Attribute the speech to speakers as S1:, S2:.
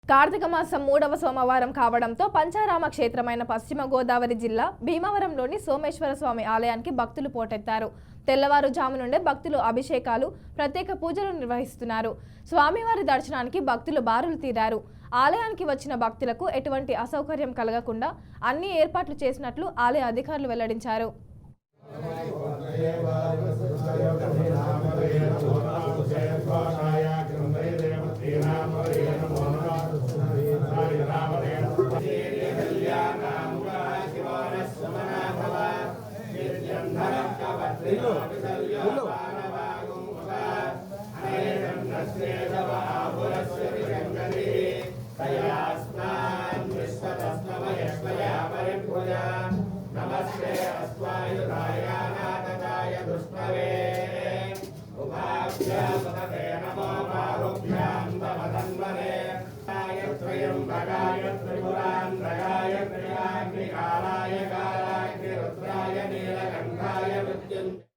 S1: కార్తీక మాసం 3వ సోమవారం కావడంతో పంచారామ క్షేత్రమైన పశ్చిమ గోదావరి జిల్లా భీమవరంలోని సోమేశ్వర స్వామి ఆలయానికి భక్తులు పోటెత్తారు. తెల్లవారుజాము నుండే భక్తులు అభిషేకాలు, ప్రత్యేక పూజలు నిర్వహిస్తున్నారు. స్వామివారి దర్శనానికి భక్తులు బారులు తీరారు. ఆలయానికి వచ్చిన భక్తులకు ఎటువంటి అసౌకర్యం కలగకుండా అన్ని ఏర్పాట్లు చేసినట్లు ఆలయ అధికారులు వెల్లడించారు.
S2: नमस्ते अस्वायुधाय नाथाय दुष्णवे उभाभ्यां पतते नमो बाहुभ्यां तमतन्वने त्र्यम्बकाय त्रिपुरान्तकाय त्रिकाग्निकालाय कालाग्निरुद्राय नीलकण्ठाय मृत्युञ्जयाय